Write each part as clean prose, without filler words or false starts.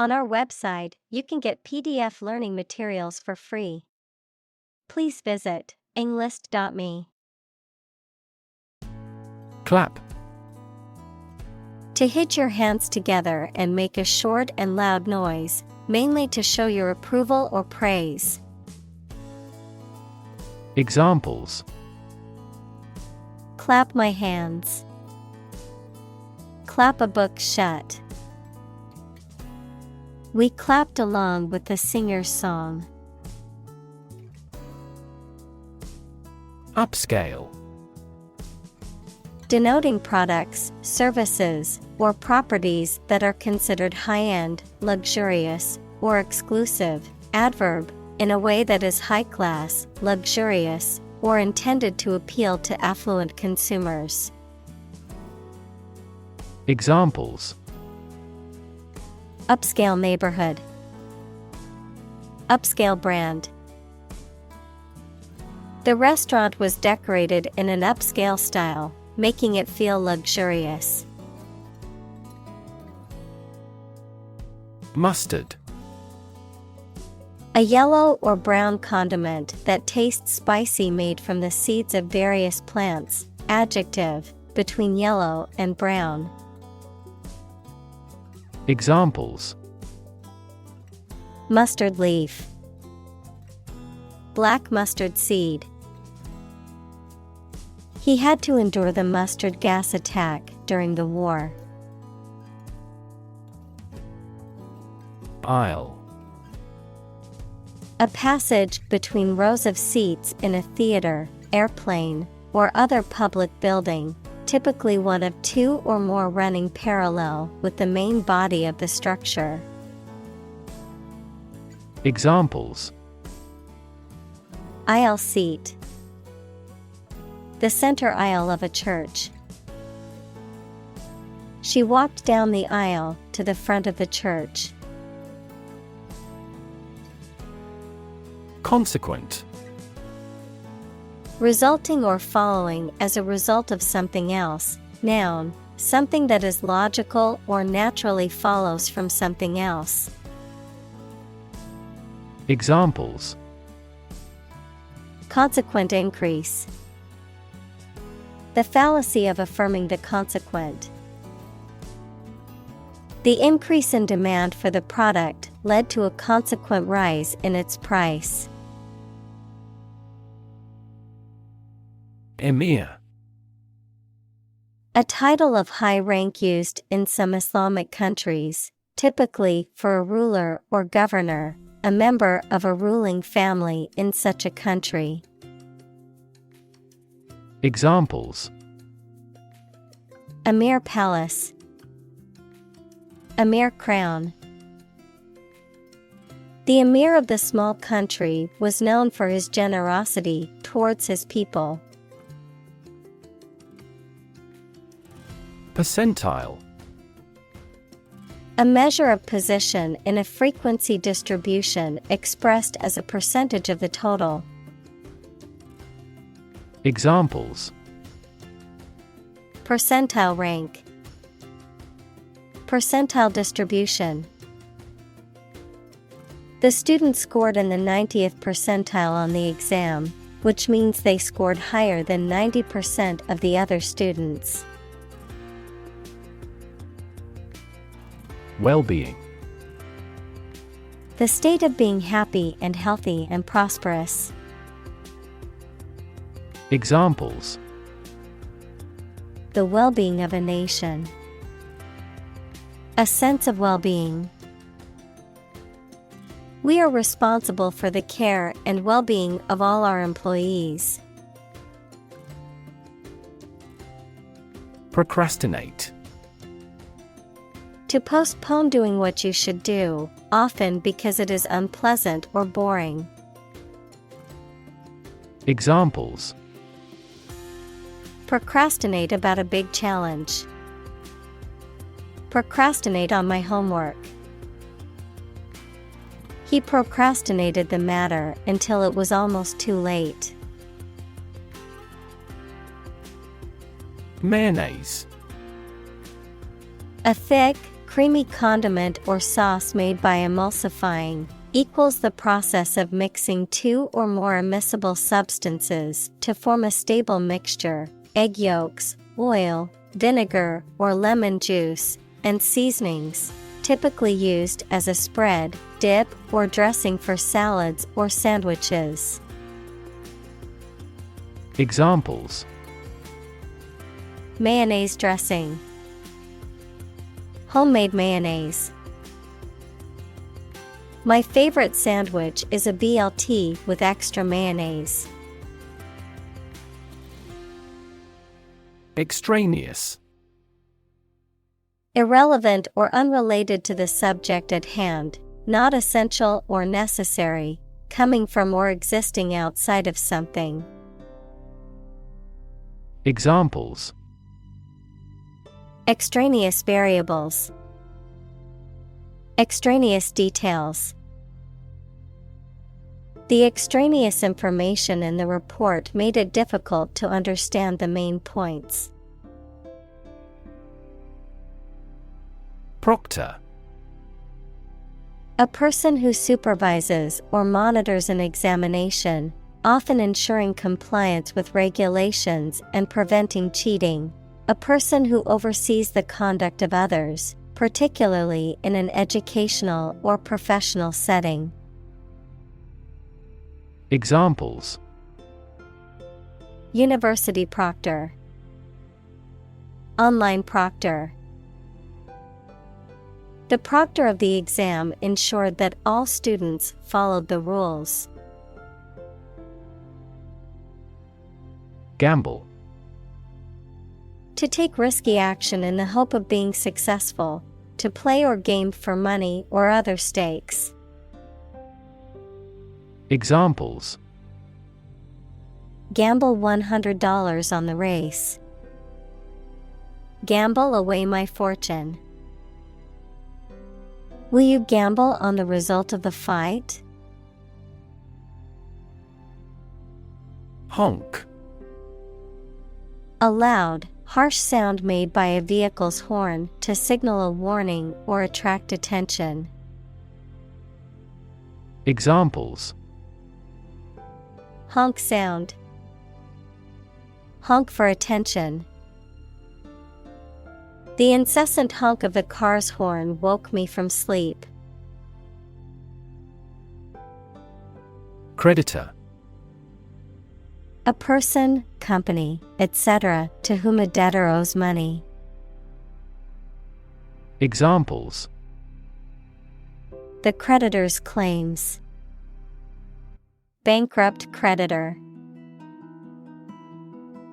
On our website, you can get PDF learning materials for free. Please visit englist.me. Clap. To hit your hands together and make a short and loud noise, mainly to show your approval or praise. Examples: Clap my hands. Clap a book shut. We clapped along with the singer's song. Upscale. Denoting products, services, or properties that are considered high-end, luxurious, or exclusive. Adverb, in a way that is high-class, luxurious, or intended to appeal to affluent consumers. Examples: Upscale neighborhood. Upscale brand. The restaurant was decorated in an upscale style, making it feel luxurious. Mustard. A yellow or brown condiment that tastes spicy, made from the seeds of various plants. Adjective, between yellow and brown. Examples: Mustard leaf. Black mustard seed. He had to endure the mustard gas attack during the war. Aisle. A passage between rows of seats in a theater, airplane, or other public building, typically one of two or more running parallel with the main body of the structure. Examples: Aisle seat. The center aisle of a church. She walked down the aisle to the front of the church. Consequent. Resulting or following as a result of something else. Noun, something that is logical or naturally follows from something else. Examples: Consequent increase. The fallacy of affirming the consequent. The increase in demand for the product led to a consequent rise in its price. Emir. A title of high rank used in some Islamic countries, typically for a ruler or governor, a member of a ruling family in such a country. Examples: Emir palace. Emir crown. The emir of the small country was known for his generosity towards his people. Percentile. A measure of position in a frequency distribution expressed as a percentage of the total. Examples: Percentile rank. Percentile distribution. The student scored in the 90th percentile on the exam, which means they scored higher than 90% of the other students. Well-being. The state of being happy and healthy and prosperous. Examples: The well-being of a nation. A sense of well-being. We are responsible for the care and well-being of all our employees. Procrastinate. To postpone doing what you should do, often because it is unpleasant or boring. Examples: Procrastinate about a big challenge. Procrastinate on my homework. He procrastinated the matter until it was almost too late. Mayonnaise. A thick, creamy condiment or sauce made by emulsifying equals the process of mixing two or more immiscible substances to form a stable mixture, egg yolks, oil, vinegar or lemon juice, and seasonings, typically used as a spread, dip, or dressing for salads or sandwiches. Examples: Mayonnaise dressing, homemade mayonnaise. My favorite sandwich is a BLT with extra mayonnaise. Extraneous. Irrelevant or unrelated to the subject at hand, not essential or necessary, coming from or existing outside of something. Examples: Extraneous variables, extraneous details. The extraneous information in the report made it difficult to understand the main points. Proctor. A person who supervises or monitors an examination, often ensuring compliance with regulations and preventing cheating. A person who oversees the conduct of others, particularly in an educational or professional setting. Examples: University proctor, online proctor. The proctor of the exam ensured that all students followed the rules. Gamble. To take risky action in the hope of being successful, to play or game for money or other stakes. Examples: Gamble $100 on the race. Gamble away my fortune. Will you gamble on the result of the fight? Honk. A loud, harsh sound made by a vehicle's horn to signal a warning or attract attention. Examples: Honk sound. Honk for attention. The incessant honk of the car's horn woke me from sleep. Creditor. A person, company, etc., to whom a debtor owes money. Examples: The creditor's claims. Bankrupt creditor.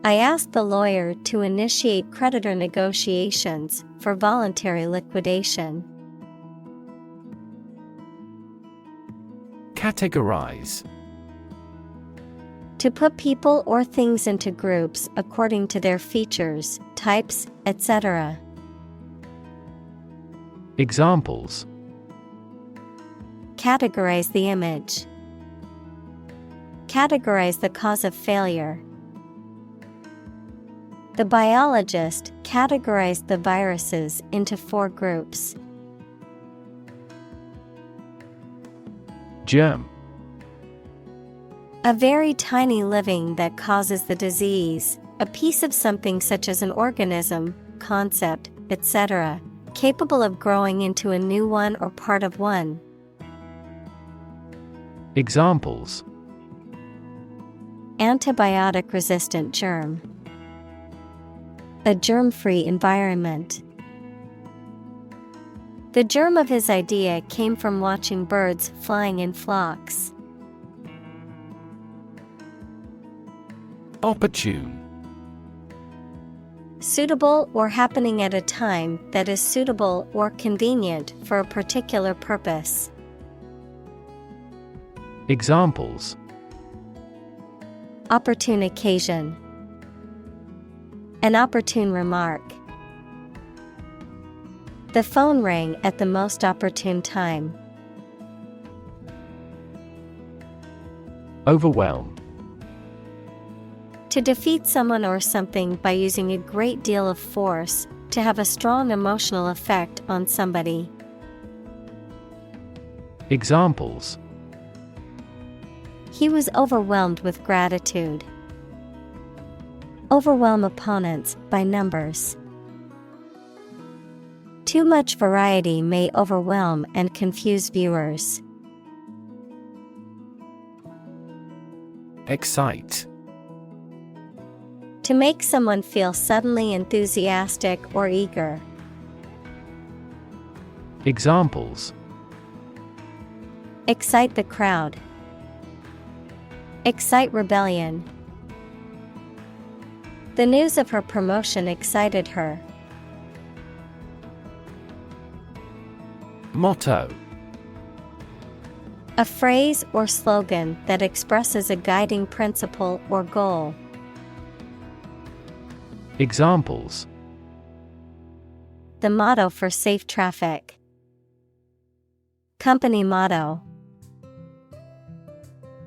I asked the lawyer to initiate creditor negotiations for voluntary liquidation. Categorize. To put people or things into groups according to their features, types, etc. Examples: Categorize the image. Categorize the cause of failure. The biologist categorized the viruses into 4 groups. Germ. A very tiny living that causes the disease, a piece of something such as an organism, concept, etc., capable of growing into a new one or part of one. Examples: Antibiotic-resistant germ. A germ-free environment. The germ of his idea came from watching birds flying in flocks. Opportune. Suitable or happening at a time that is suitable or convenient for a particular purpose. Examples: Opportune occasion. An opportune remark. The phone rang at the most opportune time. Overwhelm. To defeat someone or something by using a great deal of force, To have a strong emotional effect on somebody. Examples: He was overwhelmed with gratitude. Overwhelm opponents by numbers. Too much variety may overwhelm and confuse viewers. Excite. To make someone feel suddenly enthusiastic or eager. Examples: Excite the crowd. Excite rebellion. The news of her promotion excited her. Motto. A phrase or slogan that expresses a guiding principle or goal. Examples: The motto for safe traffic. Company motto.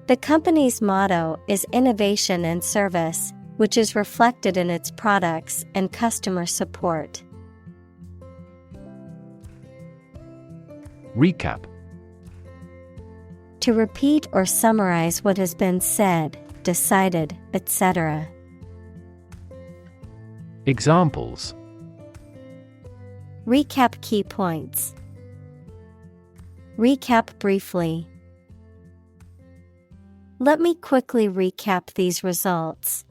The company's motto is innovation and service, which is reflected in its products and customer support. Recap. To repeat or summarize what has been said, decided, etc. Examples: Recap key points. Recap briefly. Let me quickly recap these results.